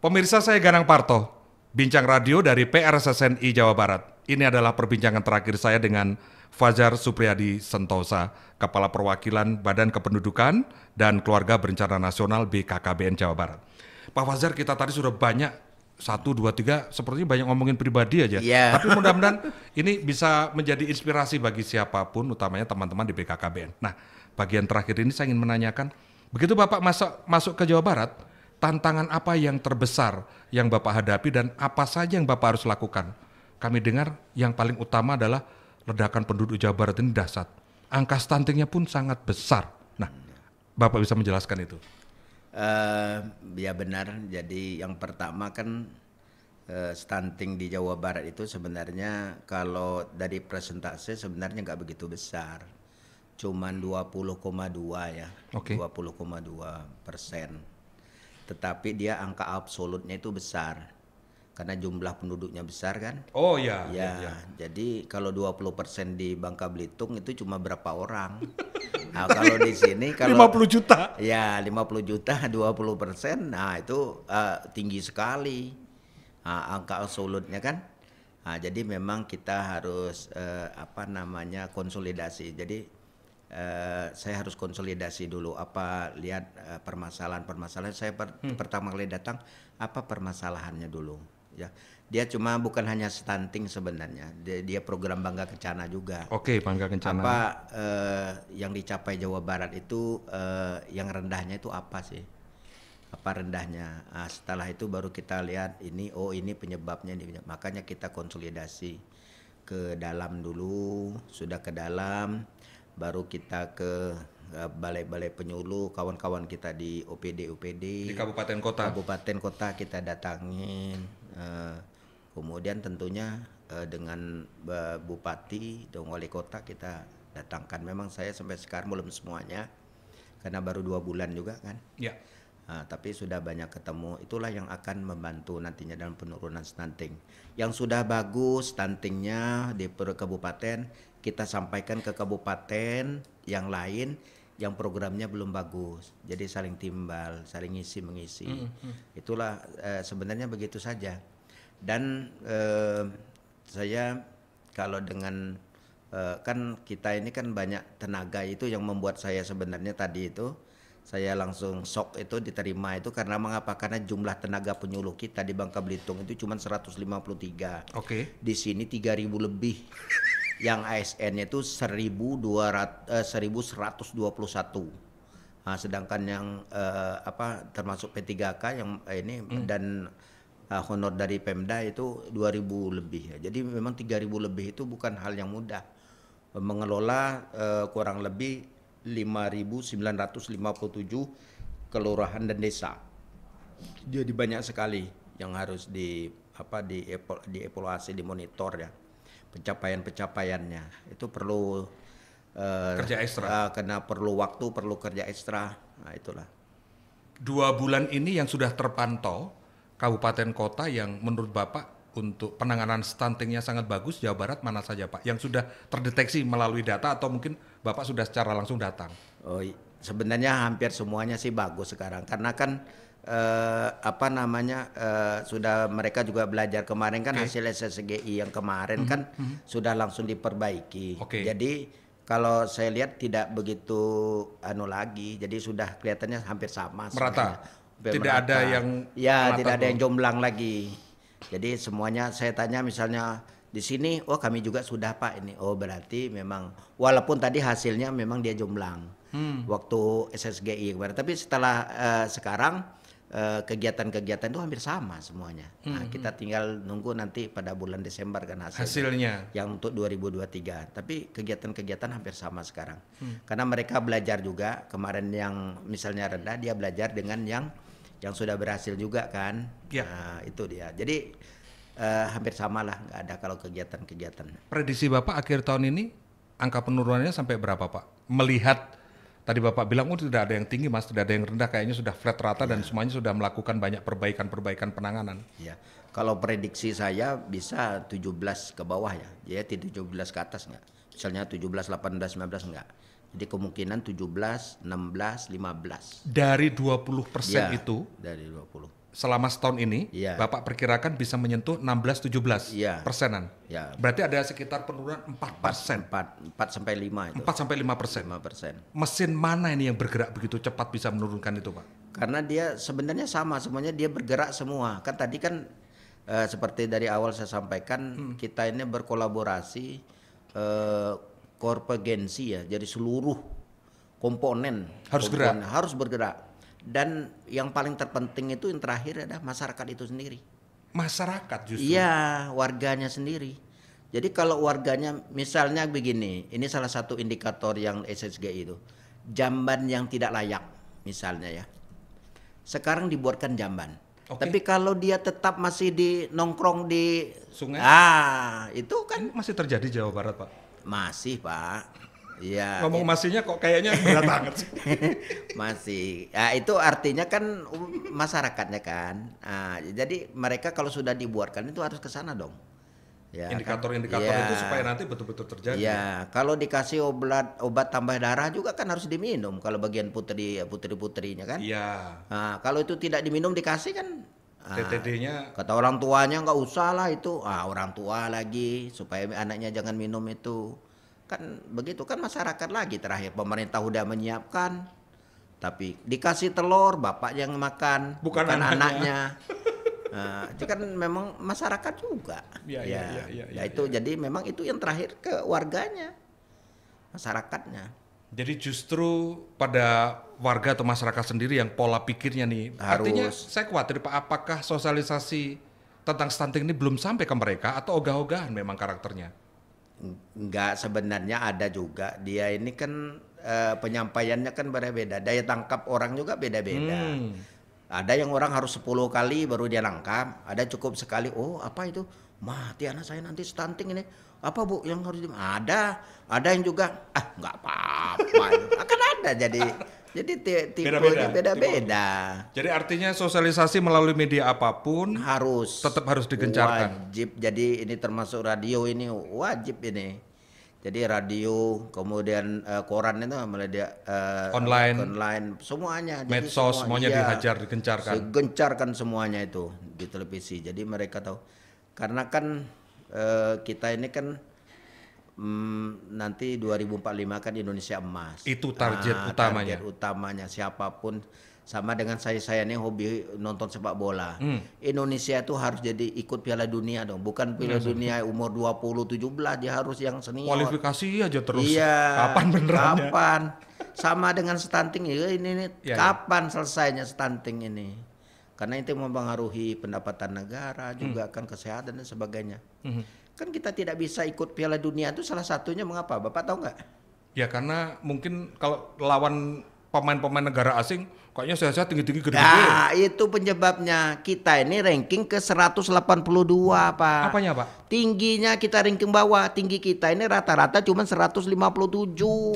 Pemirsa, saya Ganang Parto, Bincang Radio dari PRSSNI Jawa Barat. Ini adalah perbincangan terakhir saya dengan Fajar Supriyadi Sentosa, Kepala Perwakilan Badan Kependudukan dan Keluarga Berencana Nasional BKKBN Jawa Barat. Pak Fajar, kita tadi sudah banyak 1, 2, 3, sepertinya banyak ngomongin pribadi aja. Tapi mudah-mudahan ini bisa menjadi inspirasi bagi siapapun, utamanya teman-teman di BKKBN. Nah, bagian terakhir ini saya ingin menanyakan, begitu Bapak masuk ke Jawa Barat, tantangan apa yang terbesar yang Bapak hadapi dan apa saja yang Bapak harus lakukan? Kami dengar yang paling utama adalah ledakan penduduk Jawa Barat ini dahsyat. Angka stuntingnya pun sangat besar. Nah, Bapak bisa menjelaskan itu? Ya benar, jadi yang pertama kan stunting di Jawa Barat itu sebenarnya kalau dari presentase sebenarnya nggak begitu besar, cuman 20,2 ya, 20,2%. Tetapi dia angka absolutnya itu besar, karena jumlah penduduknya besar kan. Oh ya. Jadi kalau 20% di Bangka Belitung itu cuma berapa orang? Nah, kalau di sini kalau 50 juta. Ya, 50 juta 20%. Nah, itu tinggi sekali. Nah, angka absolutnya kan. Nah, jadi memang kita harus konsolidasi. Jadi saya harus konsolidasi dulu lihat permasalahan. Saya pertama kali datang apa permasalahannya dulu. Ya, dia cuma bukan hanya stunting sebenarnya, dia program Bangga Kencana juga. Bangga Kencana. Apa yang dicapai Jawa Barat itu yang rendahnya itu apa sih? Apa rendahnya? Nah, setelah itu baru kita lihat ini penyebabnya, makanya kita konsolidasi. ke dalam dulu, sudah ke dalam, baru kita ke balai-balai penyuluh, kawan-kawan kita di OPD di kabupaten kota. Kabupaten kota kita datangin, kemudian tentunya dengan bupati dan wali kota kita datangkan. Memang saya sampai sekarang belum semuanya, karena baru 2 bulan juga kan. Ya. Tapi sudah banyak ketemu. Itulah yang akan membantu nantinya dalam penurunan stunting. Yang sudah bagus stuntingnya di kabupaten, kita sampaikan ke kabupaten yang lain yang programnya belum bagus. Jadi saling timbal, saling mengisi. Itulah sebenarnya begitu saja. Dan saya kalau dengan kan kita ini kan banyak tenaga, itu yang membuat saya sebenarnya tadi itu saya langsung shock itu diterima itu karena mengapa? Karena jumlah tenaga penyuluh kita di Bangka Belitung itu cuma 153. Oke. Di sini 3.000 lebih. Yang ASN-nya itu 1.121. Nah, sedangkan yang termasuk P3K yang ini dan honor dari Pemda itu 2.000 lebih ya. Jadi memang 3.000 lebih itu bukan hal yang mudah. Mengelola kurang lebih 5.957 kelurahan dan desa. Jadi banyak sekali yang harus dievaluasi, dimonitor ya. Pencapaiannya itu perlu Kerja ekstra. karena perlu waktu, perlu kerja ekstra. Nah, itulah. 2 bulan ini yang sudah terpantau kabupaten kota yang menurut Bapak untuk penanganan stuntingnya sangat bagus, Jawa Barat mana saja Pak? Yang sudah terdeteksi melalui data atau mungkin Bapak sudah secara langsung datang? Sebenarnya hampir semuanya sih bagus sekarang, karena kan sudah mereka juga belajar kemarin kan hasil SSGI yang kemarin kan sudah langsung diperbaiki. Jadi kalau saya lihat tidak begitu lagi, jadi sudah kelihatannya hampir sama. Merata. Tidak ada yang tidak ada yang jomblang lagi. Jadi semuanya saya tanya misalnya di sini, oh kami juga sudah Pak ini. Oh berarti memang walaupun tadi hasilnya memang dia jomblang waktu SSGI kemarin. Tapi setelah sekarang kegiatan-kegiatan itu hampir sama semuanya. Nah, kita tinggal nunggu nanti pada bulan Desember kan hasilnya yang untuk 2023. Tapi kegiatan-kegiatan hampir sama sekarang. Karena mereka belajar juga kemarin yang misalnya rendah, dia belajar dengan yang sudah berhasil juga kan. Nah, itu dia. Jadi hampir sama lah, nggak ada kalau kegiatan-kegiatan. Prediksi Bapak akhir tahun ini angka penurunannya sampai berapa Pak? Melihat tadi Bapak bilang tidak ada yang tinggi Mas, tidak ada yang rendah, kayaknya sudah flat rata dan semuanya sudah melakukan banyak perbaikan penanganan. Ya, kalau prediksi saya bisa 17 ke bawah ya, jadi 17 ke atas nggak. Misalnya 17, 18, 19 nggak. Jadi kemungkinan 17, 16, 15. Dari 20% itu? Dari 20. Selama setahun ini, Bapak perkirakan bisa menyentuh 16-17 persenan. Berarti ada sekitar penurunan 4%. 4 sampai 5 itu. 4 sampai 5%. Mesin mana ini yang bergerak begitu cepat bisa menurunkan itu Pak? Karena dia sebenarnya sama, semuanya dia bergerak semua. Kan tadi kan seperti dari awal saya sampaikan, kita ini berkolaborasi konvergensi ya. Jadi seluruh komponen harus bergerak. Dan yang paling terpenting itu yang terakhir adalah masyarakat itu sendiri. Masyarakat justru? Iya, warganya sendiri. Jadi kalau warganya misalnya begini, ini salah satu indikator yang SSGI itu. Jamban yang tidak layak misalnya ya. Sekarang dibuatkan jamban. Tapi kalau dia tetap masih nongkrong di sungai, itu kan masih terjadi Jawa Barat Pak? Masih Pak. Iya. Ngomong masihnya kok kayaknya berat banget sih. Masih. Ya, itu artinya kan masyarakatnya kan. Nah, jadi mereka kalau sudah dibuatkan itu harus ke sana dong. Ya, indikator-indikator itu supaya nanti betul-betul terjadi. Ya, kalau dikasih obat tambah darah juga kan harus diminum kalau bagian putri-putrinya kan. Iya. Nah, kalau itu tidak diminum dikasih kan TTD-nya kata orang tuanya nggak usah lah itu. Orang tua lagi supaya anaknya jangan minum itu. Kan begitu kan masyarakat lagi terakhir pemerintah udah menyiapkan tapi dikasih telur bapak yang makan bukan anaknya. Nah, itu kan memang masyarakat juga. Ya, itu jadi memang itu yang terakhir ke warganya, masyarakatnya. Jadi justru pada warga atau masyarakat sendiri yang pola pikirnya nih. Artinya saya khawatir Pak, apakah sosialisasi tentang stunting ini belum sampai ke mereka atau ogah-ogahan memang karakternya? Enggak, sebenarnya ada juga. Dia ini kan penyampaiannya kan berbeda. Daya tangkap orang juga beda-beda. Ada yang orang harus 10 kali baru dia nangkap. Ada cukup sekali. Oh, apa itu? Mati anak saya nanti stunting ini. Apa Bu yang harus ada yang juga nggak apa-apa. Akan ada jadi tipenya beda-beda. Jadi artinya sosialisasi melalui media apapun tetap harus digencarkan. Wajib. Jadi ini termasuk radio ini wajib ini. Jadi radio, kemudian koran itu media online semuanya. Medsos semuanya dihajar, digencarkan. Digencarkan semuanya itu di televisi. Jadi mereka tahu. Karena kan kita ini kan nanti 2045 kan Indonesia emas. Itu target utamanya. Target utamanya siapapun, sama dengan saya ini hobi nonton sepak bola. Indonesia itu harus jadi ikut Piala Dunia dong, bukan Piala Dunia umur 20 17, dia harus yang senior. Kualifikasi aja terus. Iya. Kapan benerannya? Kapan? Sama dengan stunting ini kapan selesainya stunting ini? Karena itu mempengaruhi pendapatan negara juga kan, kesehatan dan sebagainya. Kan kita tidak bisa ikut Piala Dunia itu salah satunya mengapa? Bapak tahu nggak? Ya karena mungkin kalau lawan pemain-pemain negara asing kayaknya sehat-sehat tinggi-tinggi gede-gede. Nah, itu penyebabnya. Kita ini ranking ke 182, Pak. Apanya, Pak? Tingginya kita ranking bawah. Tinggi kita ini rata-rata cuma 157.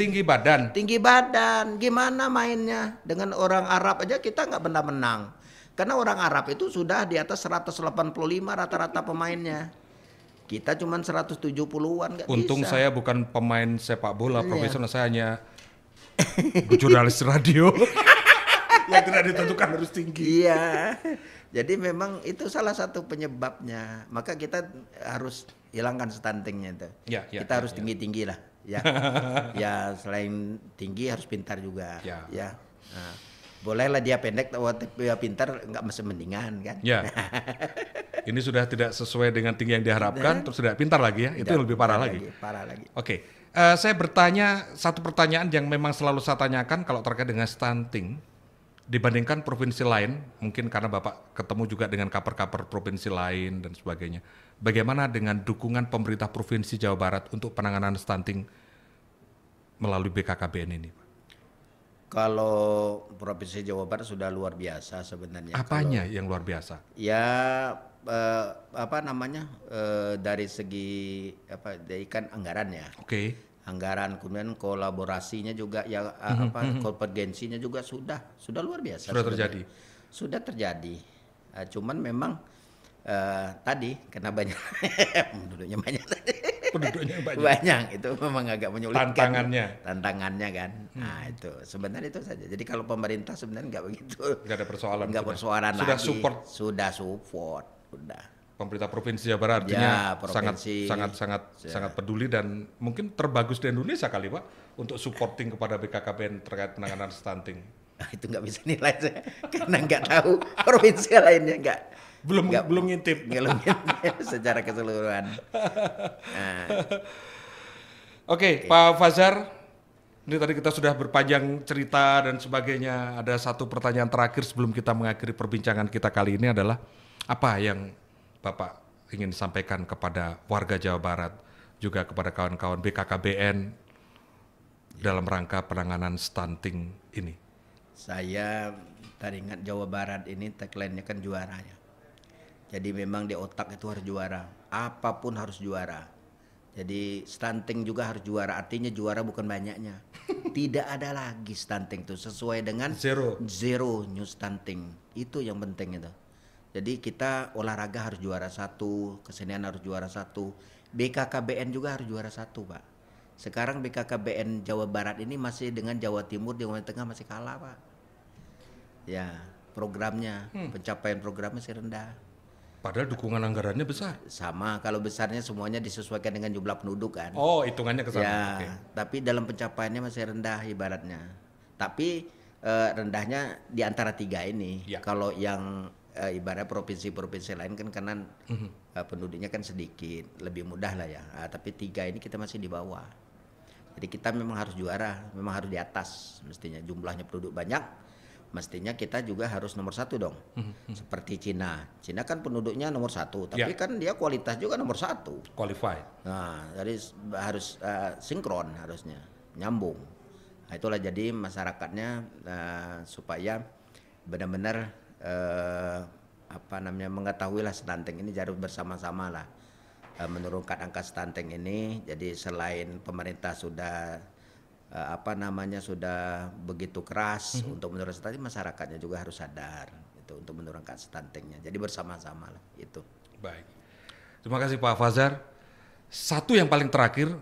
Tinggi badan. Tinggi badan. Gimana mainnya? Dengan orang Arab aja kita nggak pernah menang. Karena orang Arab itu sudah di atas 185 rata-rata pemainnya. Kita cuma 170-an nggak bisa. Untung saya bukan pemain sepak bola profesional, saya hanya jurnalis radio yang tidak ditentukan harus tinggi. Iya. Jadi memang itu salah satu penyebabnya. Maka kita harus hilangkan stuntingnya itu. Kita harus tinggi-tinggi lah. Ya. Ya selain tinggi harus pintar juga. Ya. Nah, bolehlah dia pendek atau dia pintar, nggak mesti mendingan kan. Ya. Ini sudah tidak sesuai dengan tinggi yang diharapkan, terus tidak pintar lagi ya. Itu lebih parah lagi. Parah lagi. Oke. Saya bertanya satu pertanyaan yang memang selalu saya tanyakan kalau terkait dengan stunting. Dibandingkan provinsi lain, mungkin karena Bapak ketemu juga dengan kaper-kaper provinsi lain dan sebagainya. Bagaimana dengan dukungan pemerintah Provinsi Jawa Barat untuk penanganan stunting melalui BKKBN ini, Pak? Kalau Provinsi Jawa Barat sudah luar biasa sebenarnya. Apanya yang luar biasa? Ya dari segi dari kan anggaran ya. Oke. Anggaran, kemudian kolaborasinya juga ya konvergensinya juga sudah luar biasa. Sudah terjadi. Cuman memang tadi karena banyak penduduknya banyak. Banyak itu memang agak menyulitkan. Tantangannya kan. Nah itu sebenarnya itu saja. Jadi kalau pemerintah sebenarnya nggak begitu. Nggak ada persoalan. Nggak persoalan lagi. Sudah support. Pemerintah Provinsi Jawa Barat artinya sangat peduli dan mungkin terbagus di Indonesia kali Pak untuk supporting kepada BKKBN terkait penanganan stunting. Itu nggak bisa nilai saya karena nggak tahu provinsi lainnya belum ngintip secara keseluruhan. Nah. Oke, Pak Fajar, ini tadi kita sudah berpanjang cerita dan sebagainya. Ada satu pertanyaan terakhir sebelum kita mengakhiri perbincangan kita kali ini adalah apa yang Bapak ingin sampaikan kepada warga Jawa Barat, juga kepada kawan-kawan BKKBN dalam rangka penanganan stunting ini? Saya teringat Jawa Barat ini tagline-nya kan juara ya. Jadi memang di otak itu harus juara, apapun harus juara. Jadi stunting juga harus juara, artinya juara bukan banyaknya. Tidak ada lagi stunting itu sesuai dengan zero new stunting. Itu yang penting itu. Jadi kita olahraga harus juara 1, kesenian harus juara 1, BKKBN juga harus juara 1, Pak. Sekarang BKKBN Jawa Barat ini masih dengan Jawa Timur, Jawa Tengah masih kalah, Pak. Ya, programnya, pencapaian programnya masih rendah. Padahal dukungan anggarannya besar. Sama, kalau besarnya semuanya disesuaikan dengan jumlah penduduk kan. Oh, hitungannya ke sana. Ya, tapi dalam pencapaiannya masih rendah ibaratnya. Tapi rendahnya di antara 3 ini. Ya. Kalau yang ibarat provinsi-provinsi lain kan karena penduduknya kan sedikit, lebih mudah lah ya. Tapi 3 ini kita masih di bawah. Jadi kita memang harus juara, memang harus di atas mestinya. Jumlahnya penduduk banyak, mestinya kita juga harus nomor 1 dong. Seperti Cina. Cina kan penduduknya nomor 1, tapi kan dia kualitas juga nomor 1. Qualified. Nah, jadi harus sinkron harusnya, nyambung. Nah, itulah jadi masyarakatnya supaya benar-benar mengetahui lah stunting ini harus bersama-sama lah menurunkan angka stunting ini. Jadi selain pemerintah sudah sudah begitu keras untuk menurunkan stunting, masyarakatnya juga harus sadar itu untuk menurunkan stuntingnya. Jadi bersama-sama lah itu. Baik. Terima kasih Pak Fazar. Satu yang paling terakhir,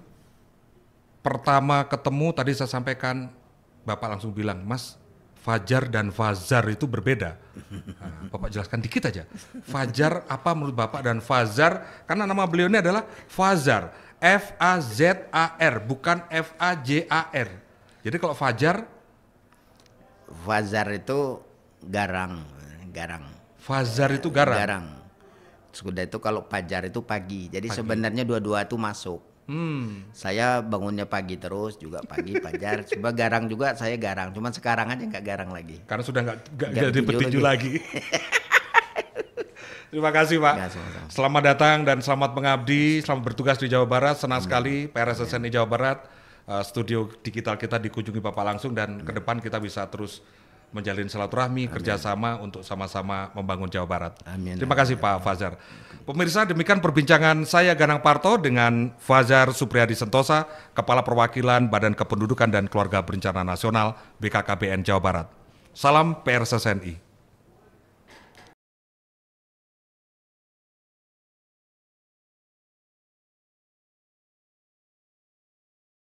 pertama ketemu tadi saya sampaikan, Bapak langsung bilang, Mas, Fajar dan Fazar itu berbeda. Nah, Bapak jelaskan dikit aja. Fajar apa menurut Bapak dan Fazar? Karena nama beliau ini adalah Fazar. F-A-Z-A-R, bukan F-A-J-A-R. Jadi kalau Fajar itu garang. Fazar itu garang. Garang. Sudah itu kalau Fajar itu pagi. Jadi sebenarnya dua-dua itu masuk. Saya bangunnya pagi terus juga pagi Fajar. Coba garang juga saya garang. Cuman sekarang aja nggak garang lagi. Karena sudah nggak jadi petinju lagi. Terima kasih Pak. Ya, selamat datang dan selamat mengabdi, selamat bertugas di Jawa Barat. Senang sekali PRSSNI Jawa Barat, studio digital kita dikunjungi Bapak langsung, dan ke depan kita bisa terus menjalin silaturahmi, kerjasama untuk sama-sama membangun Jawa Barat. Amin. Terima kasih Pak Fazar. Pemirsa, demikian perbincangan saya Ganang Parto dengan Fazar Supriyadi Sentosa, Kepala Perwakilan Badan Kependudukan dan Keluarga Berencana Nasional BKKBN Jawa Barat. Salam PRSSNI.